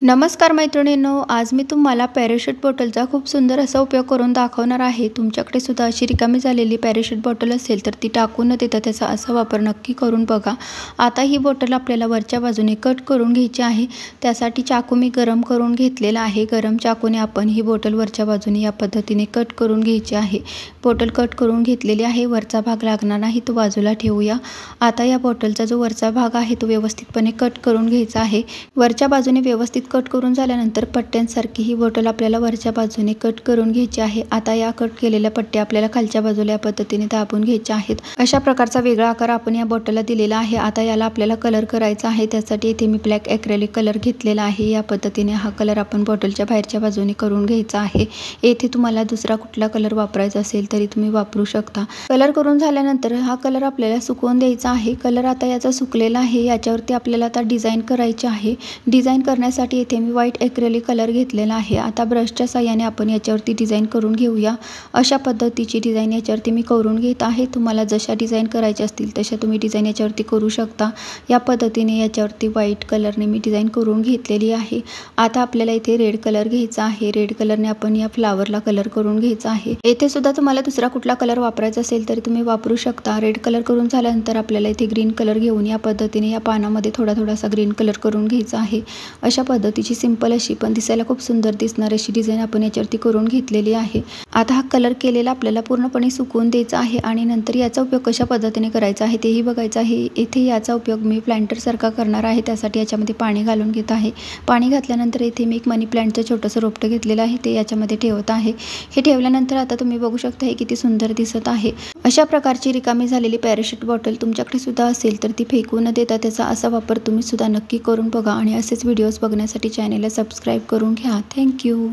नमस्कार मैत्रिणींनो, आज मी तुम्हाला पॅराशूट बॉटलचा खूप सुंदर असा उपयोग करून दाखवणार आहे। तुमच्याकडे सुद्धा अशी रिकामी झालेली पॅराशूट बॉटल असेल तर ती टाकून न देता त्याचा असा वापर नक्की करून बघा। आता ही बॉटल आपल्याला वरच्या बाजूने कट करून घ्यायची आहे। त्यासाठी चाकू मी गरम करून घेतलेला आहे। गरम चाकूने आपण ही बॉटल वरच्या बाजूने या पद्धतीने कट करून घ्यायची आहे। बॉटल कट करून घेतलेली आहे। वरचा भाग लागणार नाही तो बाजूला ठेवूया। आता या बॉटलचा जो वरचा भाग आहे तो व्यवस्थितपणे कट करून घ्यायचा आहे। वरच्या बाजूने व्यवस्थित कट करून झाल्यानंतर पट्ट्यांसारखी ही बॉटल आपल्याला वरच्या बाजूने कट करून घ्यायची आहे। आता या कट केलेल्या पट्ट्या आपल्याला खालच्या बाजूला या पद्धतीने दाबून घ्यायच्या आहेत। अशा प्रकारचा वेगळा आकार आपण या बॉटलला दिलेला आहे। आता याला आपल्याला कलर करायचा आहे। त्यासाठी इथे मी ब्लॅक ॲक्रेलिक कलर घेतलेला आहे। या पद्धतीने हा कलर आपण बॉटलच्या बाहेरच्या बाजूने करून घ्यायचा आहे। येथे तुम्हाला दुसरा कुठला कलर वापरायचा असेल तरी तुम्ही वापरू शकता। कलर करून झाल्यानंतर हा कलर आपल्याला सुकवून द्यायचा आहे। कलर आता याचा सुकलेला आहे। याच्यावरती आपल्याला आता डिझाईन करायची आहे। डिझाईन करण्यासाठी इथे मी व्हाईट ॲक्रेलिक कलर घेतलेला आहे। आता ब्रशच्या साहाय्याने आपण याच्यावरती डिझाईन करून घेऊया। अशा पद्धतीची डिझाईन याच्यावरती मी करून घेत आहे। तुम्हाला जशा डिझाईन करायच्या असतील तशा तुम्ही डिझाईन याच्यावरती करू शकता। या पद्धतीने याच्यावरती व्हाईट कलरने मी डिझाईन करून घेतलेली आहे। आता आपल्याला इथे रेड कलर घ्यायचा आहे। रेड कलरने आपण या फ्लावरला कलर करून घ्यायचा आहे। येथे सुद्धा तुम्हाला दुसरा कुठला कलर वापरायचा असेल तरी तुम्ही वापरू शकता। रेड कलर करून झाल्यानंतर आपल्याला इथे ग्रीन कलर घेऊन या पद्धतीने या पानामध्ये थोडासा ग्रीन कलर करून घ्यायचा आहे। अशा पद्धतीची सिंपल अशी पण दिसायला खूप सुंदर दिसणार अशी डिझाईन आपण याच्यावरती करून घेतलेली आहे। आता हा कलर केलेला आपल्याला पूर्णपणे सुकवून द्यायचा आहे आणि नंतर याचा उपयोग कशा पद्धतीने करायचा आहे तेही बघायचं आहे। इथे याचा उपयोग मी प्लांटर सारखा करणार आहे। त्यासाठी याच्यामध्ये पाणी घालून घेत आहे। पाणी घातल्यानंतर इथे मी एक मनी प्लांटचं छोटंसं रोपटं घेतलेलं आहे ते याच्यामध्ये ठेवत आहे। हे ठेवल्यानंतर आता तुम्ही बघू शकता हे किती सुंदर दिसत आहे। अशा प्रकारची रिकामी झालेली पॅराशूट बॉटल तुमच्याकडे सुद्धा असेल तर ती फेकू न देता त्याचा असा वापर तुम्ही सुद्धा नक्की करून बघा आणि असेच व्हिडिओज बघण्यासाठी चॅनेलला सबस्क्राईब करून घ्या। थँक्यू।